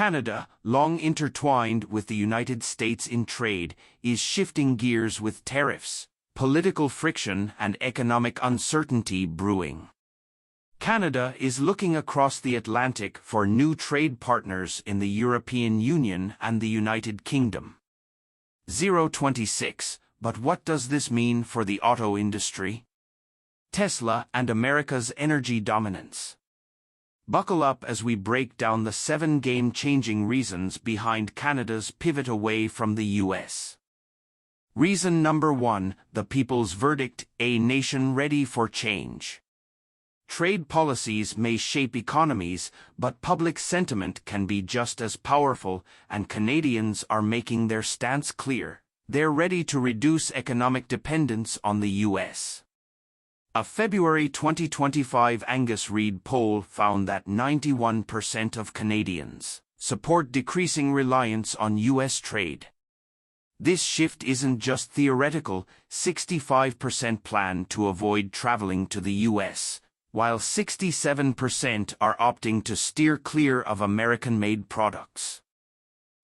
Canada, long intertwined with the United States in trade, is shifting gears with tariffs, political friction, and economic uncertainty brewing. Canada is looking across the Atlantic for new trade partners in the European Union and the United Kingdom. 026. But what does this mean for the auto industry? Tesla and America's energy dominance. Buckle up as we break down the 7 game-changing reasons behind Canada's pivot away from the US. Reason number 1, the people's verdict, a nation ready for change. Trade policies may shape economies, but public sentiment can be just as powerful, and Canadians are making their stance clear. They're ready to reduce economic dependence on the US. A February 2025 Angus Reid poll found that 91% of Canadians support decreasing reliance on US trade. This shift isn't just theoretical. 65% plan to avoid traveling to the US, while 67% are opting to steer clear of American-made products.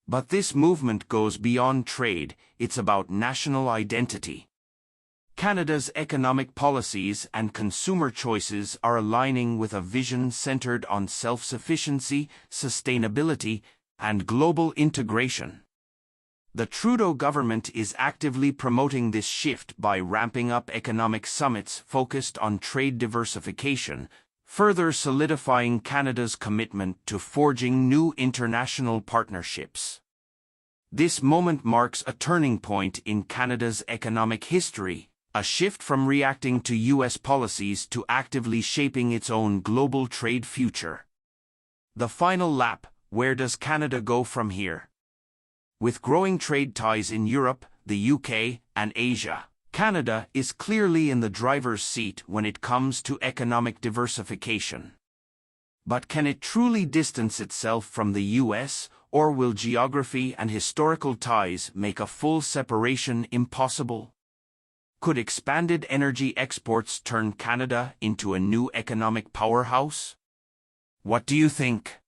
But this movement goes beyond trade. It's about national identity. Canada's economic policies and consumer choices are aligning with a vision centered on self-sufficiency, sustainability, and global integration. The Trudeau government is actively promoting this shift by ramping up economic summits focused on trade diversification, further solidifying Canada's commitment to forging new international partnerships. This moment marks a turning point in Canada's economic history, a shift from reacting to US policies to actively shaping its own global trade future. The final lap: where does Canada go from here? With growing trade ties in Europe, the UK, and Asia, Canada is clearly in the driver's seat when it comes to economic diversification. But can it truly distance itself from the US, or will geography and historical ties make a full separation impossible? Could expanded energy exports turn Canada into a new economic powerhouse? What do you think?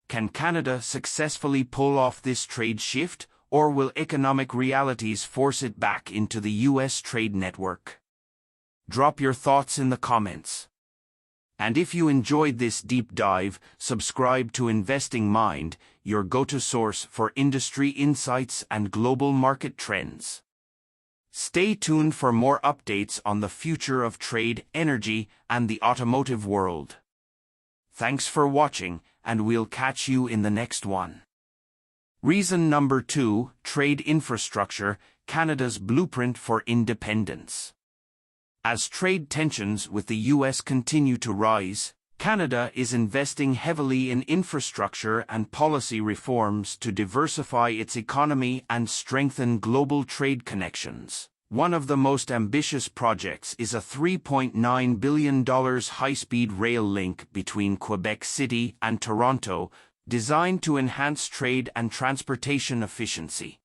Can Canada successfully pull off this trade shift, or will economic realities force it back into the US trade network? Drop your thoughts in the comments. And if you enjoyed this deep dive, subscribe to Investing Mind, your go-to source for industry insights and global market trends. Stay tuned for more updates on the future of trade, energy, and the automotive world. Thanks for watching, and we'll catch you in the next one. Reason number 2, trade infrastructure, Canada's blueprint for independence. As trade tensions with the US continue to rise, Canada is investing heavily in infrastructure and policy reforms to diversify its economy and strengthen global trade connections. One of the most ambitious projects is a $3.9 billion high-speed rail link between Quebec City and Toronto, designed to enhance trade and transportation efficiency.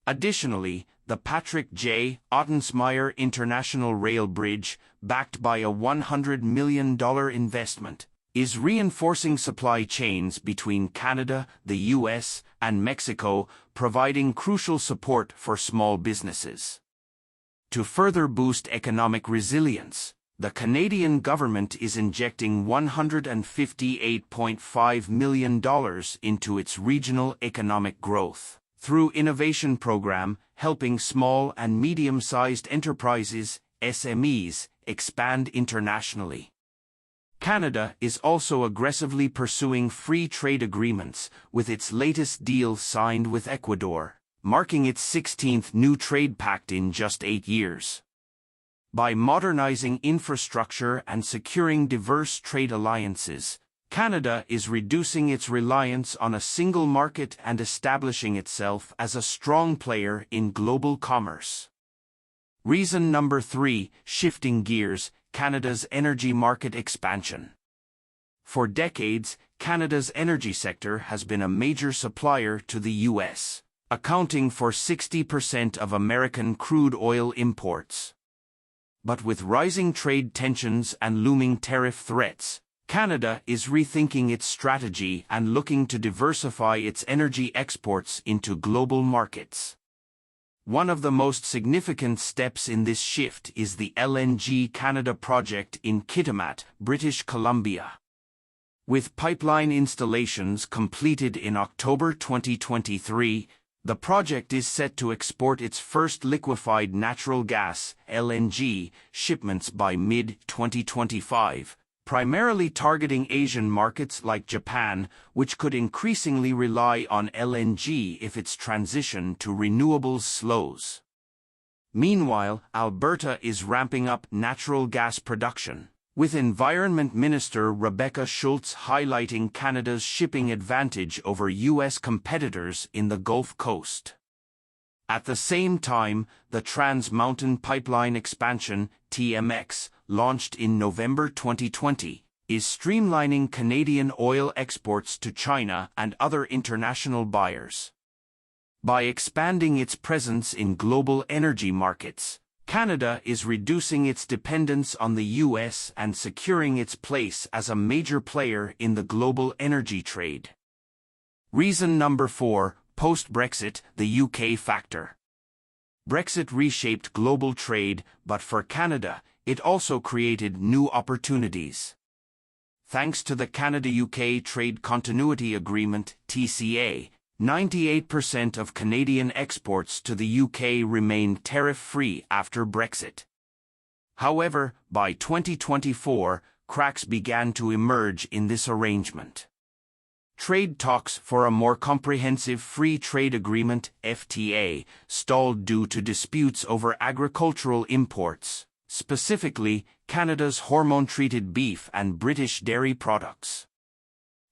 Additionally, the Patrick J. Ottensmeyer International Rail Bridge, backed by a $100 million investment, is reinforcing supply chains between Canada, the US, and Mexico, providing crucial support for small businesses. To further boost economic resilience, the Canadian government is injecting $158.5 million into its regional economic growth through innovation program, helping small and medium-sized enterprises, SMEs, expand internationally. Canada is also aggressively pursuing free trade agreements, with its latest deal signed with Ecuador, marking its 16th new trade pact in just 8 years. By modernizing infrastructure and securing diverse trade alliances, Canada is reducing its reliance on a single market and establishing itself as a strong player in global commerce. Reason number 3, shifting gears, Canada's energy market expansion. For decades, Canada's energy sector has been a major supplier to the US, accounting for 60% of American crude oil imports. But with rising trade tensions and looming tariff threats, Canada is rethinking its strategy and looking to diversify its energy exports into global markets. One of the most significant steps in this shift is the LNG Canada project in Kitimat, British Columbia. With pipeline installations completed in October 2023, the project is set to export its first liquefied natural gas (LNG) shipments by mid-2025, primarily targeting Asian markets like Japan, which could increasingly rely on LNG if its transition to renewables slows. Meanwhile, Alberta is ramping up natural gas production, with Environment Minister Rebecca Schultz highlighting Canada's shipping advantage over U.S. competitors in the Gulf Coast. At the same time, the Trans Mountain Pipeline Expansion, TMX, launched in November 2020, is streamlining Canadian oil exports to China and other international buyers. By expanding its presence in global energy markets, Canada is reducing its dependence on the U.S. and securing its place as a major player in the global energy trade. Reason number 4, post-Brexit, the UK factor. Brexit reshaped global trade, but for Canada, it also created new opportunities. Thanks to the Canada-UK Trade Continuity Agreement, TCA, 98% of Canadian exports to the UK remained tariff-free after Brexit. However, by 2024, cracks began to emerge in this arrangement. Trade talks for a more comprehensive free trade agreement, FTA, stalled due to disputes over agricultural imports, specifically Canada's hormone-treated beef and British dairy products.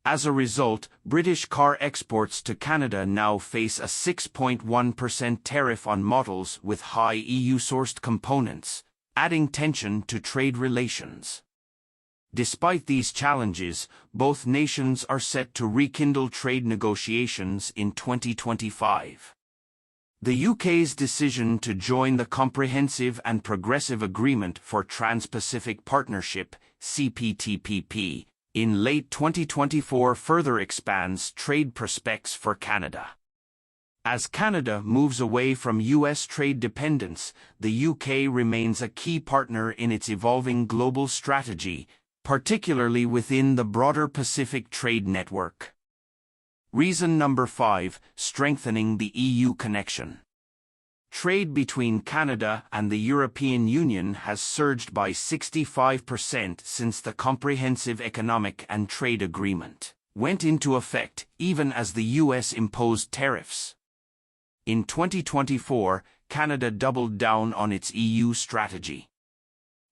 As a result, British car exports to Canada now face a 6.1% tariff on models with high EU-sourced components, adding tension to trade relations. Despite these challenges, both nations are set to rekindle trade negotiations in 2025. The UK's decision to join the Comprehensive and Progressive Agreement for Trans-Pacific Partnership, CPTPP, in late 2024 further expands trade prospects for Canada. As Canada moves away from U.S. trade dependence, the UK remains a key partner in its evolving global strategy, particularly within the broader Pacific trade network. Reason number 5, strengthening the EU connection. Trade between Canada and the European Union has surged by 65% since the Comprehensive Economic and Trade Agreement went into effect, even as the US imposed tariffs. In 2024, Canada doubled down on its EU strategy.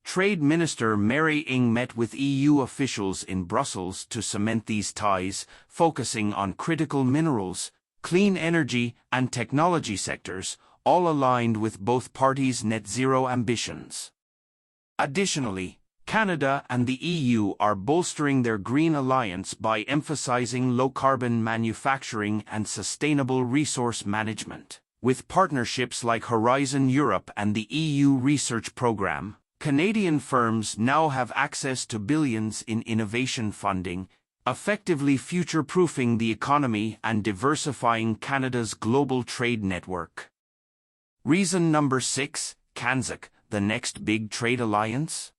Trade Minister Mary Ng met with EU officials in Brussels to cement these ties, focusing on critical minerals, clean energy, and technology sectors, all aligned with both parties' net-zero ambitions. Additionally, Canada and the EU are bolstering their green alliance by emphasizing low-carbon manufacturing and sustainable resource management. With partnerships like Horizon Europe and the EU Research Programme, Canadian firms now have access to billions in innovation funding, effectively future-proofing the economy and diversifying Canada's global trade network. Reason number 6, CANZUK, the next big trade alliance?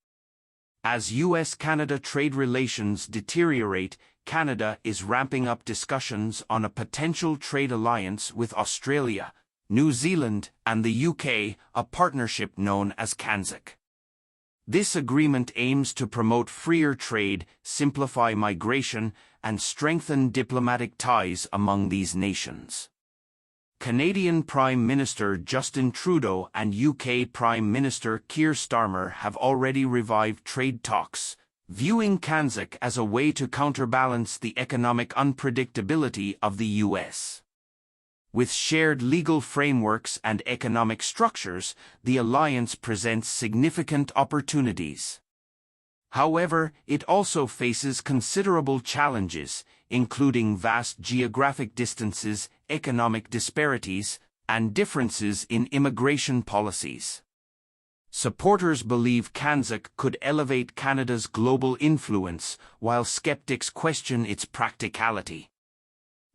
As US-Canada trade relations deteriorate, Canada is ramping up discussions on a potential trade alliance with Australia, New Zealand, and the UK, a partnership known as CANZUK. This agreement aims to promote freer trade, simplify migration, and strengthen diplomatic ties among these nations. Canadian Prime Minister Justin Trudeau and UK Prime Minister Keir Starmer have already revived trade talks, viewing CANZUK as a way to counterbalance the economic unpredictability of the US. With shared legal frameworks and economic structures, the alliance presents significant opportunities. However, it also faces considerable challenges, including vast geographic distances, economic disparities, and differences in immigration policies. Supporters believe CANZUK could elevate Canada's global influence, while skeptics question its practicality.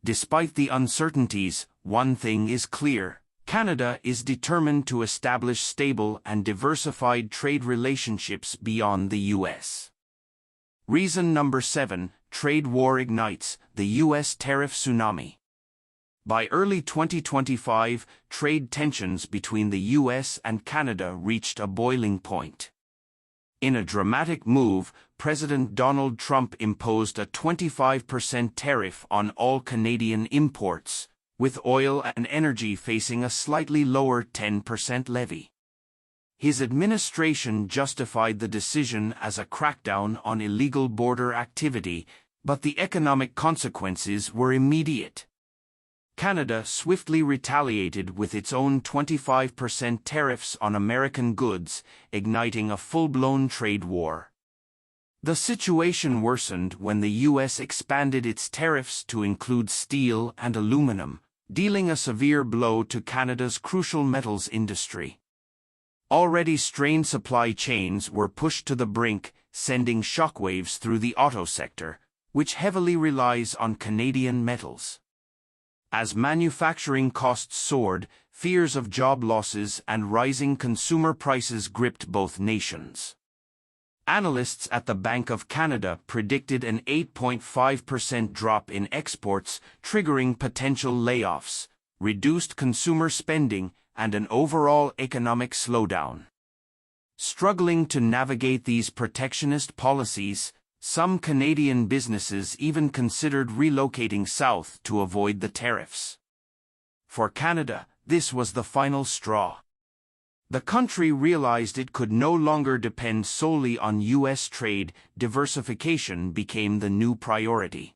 Despite the uncertainties, one thing is clear: Canada is determined to establish stable and diversified trade relationships beyond the U.S. Reason number 7, trade war ignites, the U.S. tariff tsunami. By early 2025, trade tensions between the U.S. and Canada reached a boiling point. In a dramatic move, President Donald Trump imposed a 25% tariff on all Canadian imports, with oil and energy facing a slightly lower 10% levy. His administration justified the decision as a crackdown on illegal border activity, but the economic consequences were immediate. Canada swiftly retaliated with its own 25% tariffs on American goods, igniting a full-blown trade war. The situation worsened when the U.S. expanded its tariffs to include steel and aluminum, dealing a severe blow to Canada's crucial metals industry. Already strained supply chains were pushed to the brink, sending shockwaves through the auto sector, which heavily relies on Canadian metals. As manufacturing costs soared, fears of job losses and rising consumer prices gripped both nations. Analysts at the Bank of Canada predicted an 8.5% drop in exports, triggering potential layoffs, reduced consumer spending, and an overall economic slowdown. Struggling to navigate these protectionist policies, some Canadian businesses even considered relocating south to avoid the tariffs. For Canada, this was the final straw. The country realized it could no longer depend solely on U.S. trade. Diversification became the new priority.